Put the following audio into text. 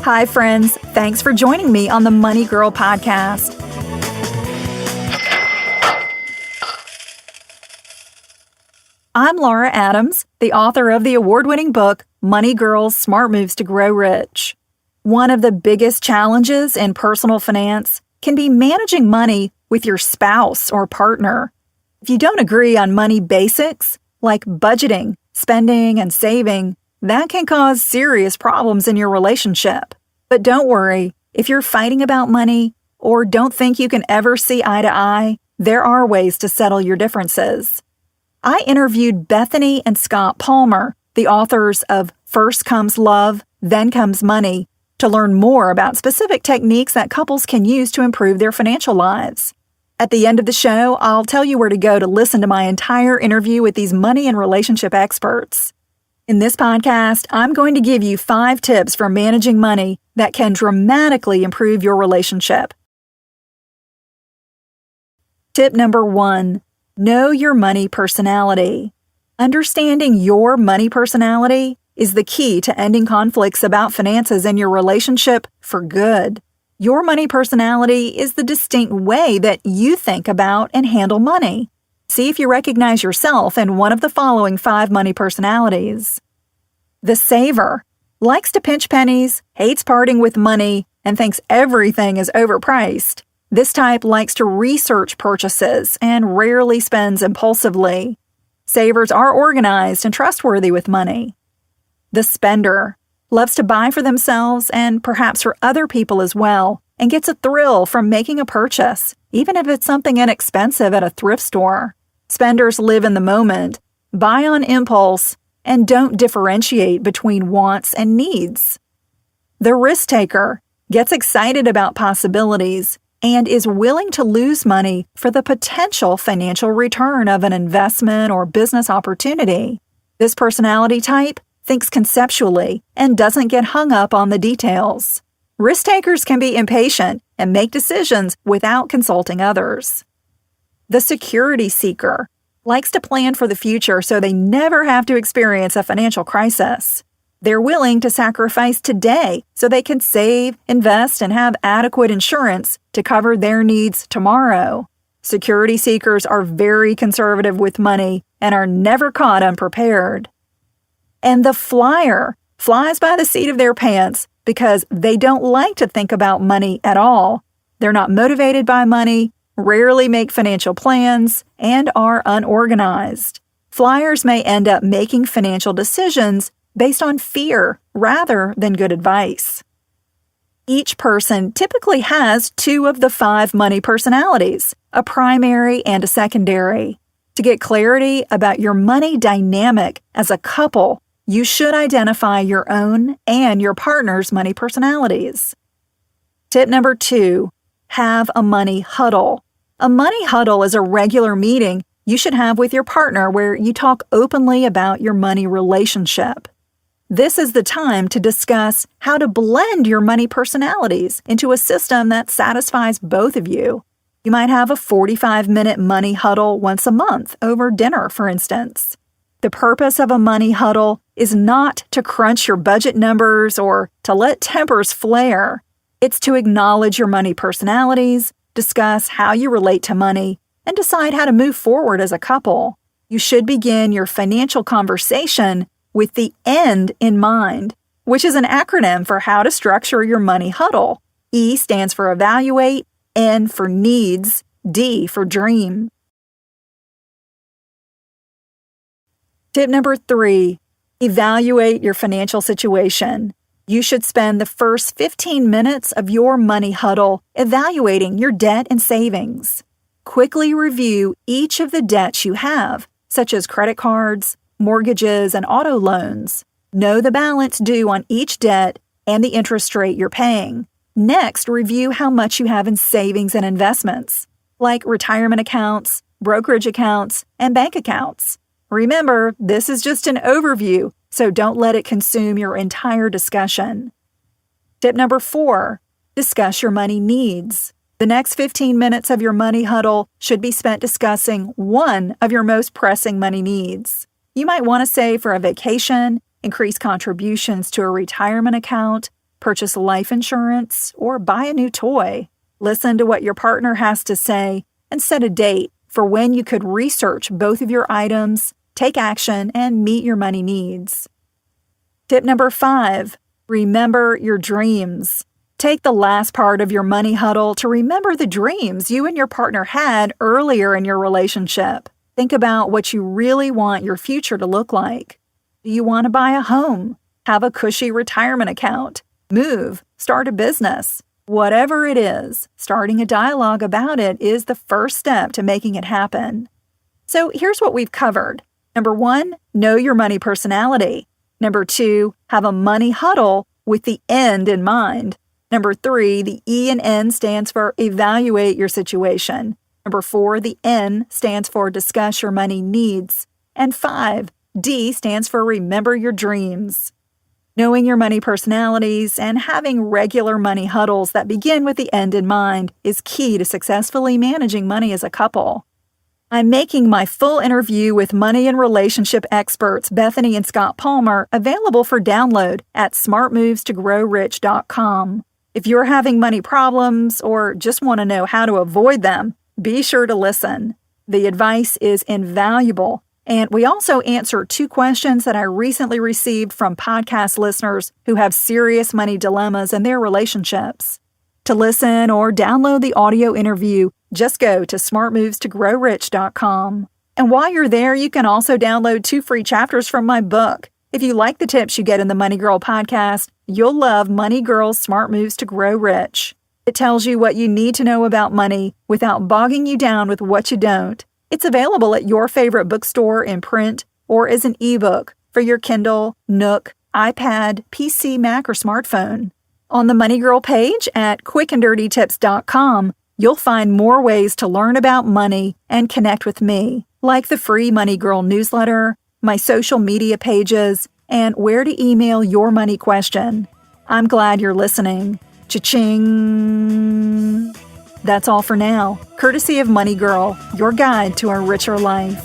Hi, friends. Thanks for joining me on the Money Girl podcast. I'm Laura Adams, the author of the award-winning book, Money Girls: Smart Moves to Grow Rich. One of the biggest challenges in personal finance can be managing money with your spouse or partner. If you don't agree on money basics, like budgeting, spending, and saving, that can cause serious problems in your relationship. But don't worry, if you're fighting about money or don't think you can ever see eye to eye, there are ways to settle your differences. I interviewed Bethany and Scott Palmer, the authors of First Comes Love, Then Comes Money, to learn more about specific techniques that couples can use to improve their financial lives. At the end of the show, I'll tell you where to go to listen to my entire interview with these money and relationship experts. In this podcast, I'm going to give you 5 tips for managing money that can dramatically improve your relationship. Tip number 1, know your money personality. Understanding your money personality is the key to ending conflicts about finances in your relationship for good. Your money personality is the distinct way that you think about and handle money. See if you recognize yourself in one of the following 5 money personalities. The saver likes to pinch pennies, hates parting with money, and thinks everything is overpriced. This type likes to research purchases and rarely spends impulsively. Savers are organized and trustworthy with money. The spender loves to buy for themselves and perhaps for other people as well, and gets a thrill from making a purchase, even if it's something inexpensive at a thrift store. Spenders live in the moment, buy on impulse, and don't differentiate between wants and needs. The risk taker gets excited about possibilities and is willing to lose money for the potential financial return of an investment or business opportunity. This personality type thinks conceptually and doesn't get hung up on the details. Risk takers can be impatient and make decisions without consulting others. The security seeker likes to plan for the future so they never have to experience a financial crisis. They're willing to sacrifice today so they can save, invest, and have adequate insurance to cover their needs tomorrow. Security seekers are very conservative with money and are never caught unprepared. And the flyer flies by the seat of their pants because they don't like to think about money at all. They're not motivated by money, rarely make financial plans, and are unorganized. Flyers may end up making financial decisions based on fear rather than good advice. Each person typically has 2 of the 5 money personalities, a primary and a secondary. To get clarity about your money dynamic as a couple, you should identify your own and your partner's money personalities. Tip number 2, have a money huddle. A money huddle is a regular meeting you should have with your partner where you talk openly about your money relationship. This is the time to discuss how to blend your money personalities into a system that satisfies both of you. You might have a 45-minute money huddle once a month over dinner, for instance. The purpose of a money huddle is not to crunch your budget numbers or to let tempers flare. It's to acknowledge your money personalities, discuss how you relate to money, and decide how to move forward as a couple. You should begin your financial conversation with the end in mind, which is an acronym for how to structure your money huddle. E stands for evaluate, N for needs, D for dream. Tip number 3, evaluate your financial situation. You should spend the first 15 minutes of your money huddle evaluating your debt and savings. Quickly review each of the debts you have, such as credit cards, mortgages, and auto loans. Know the balance due on each debt and the interest rate you're paying. Next, review how much you have in savings and investments, like retirement accounts, brokerage accounts, and bank accounts. Remember, this is just an overview, so don't let it consume your entire discussion. Tip number 4, discuss your money needs. The next 15 minutes of your money huddle should be spent discussing one of your most pressing money needs. You might want to save for a vacation, increase contributions to a retirement account, purchase life insurance, or buy a new toy. Listen to what your partner has to say and set a date for when you could research both of your items, take action, and meet your money needs. Tip number 5, remember your dreams. Take the last part of your money huddle to remember the dreams you and your partner had earlier in your relationship. Think about what you really want your future to look like. Do you want to buy a home, have a cushy retirement account, move, start a business? Whatever it is, starting a dialogue about it is the first step to making it happen. So here's what we've covered. Number 1, know your money personality. Number 2, have a money huddle with the end in mind. Number 3, the E and N stands for evaluate your situation. Number 4, the N stands for discuss your money needs. And 5, D stands for remember your dreams. Knowing your money personalities and having regular money huddles that begin with the end in mind is key to successfully managing money as a couple. I'm making my full interview with money and relationship experts Bethany and Scott Palmer available for download at smartmovestogrowrich.com. If you're having money problems or just want to know how to avoid them, be sure to listen. The advice is invaluable, and we also answer 2 questions that I recently received from podcast listeners who have serious money dilemmas in their relationships. To listen or download the audio interview, just go to smartmovestogrowrich.com. And while you're there, you can also download 2 free chapters from my book. If you like the tips you get in the Money Girl podcast, you'll love Money Girl's Smart Moves to Grow Rich. It tells you what you need to know about money without bogging you down with what you don't. It's available at your favorite bookstore in print or as an ebook for your Kindle, Nook, iPad, PC, Mac, or smartphone. On the Money Girl page at quickanddirtytips.com, you'll find more ways to learn about money and connect with me, like the free Money Girl newsletter, my social media pages, and where to email your money question. I'm glad you're listening. Cha-ching! That's all for now, courtesy of Money Girl, your guide to a richer life.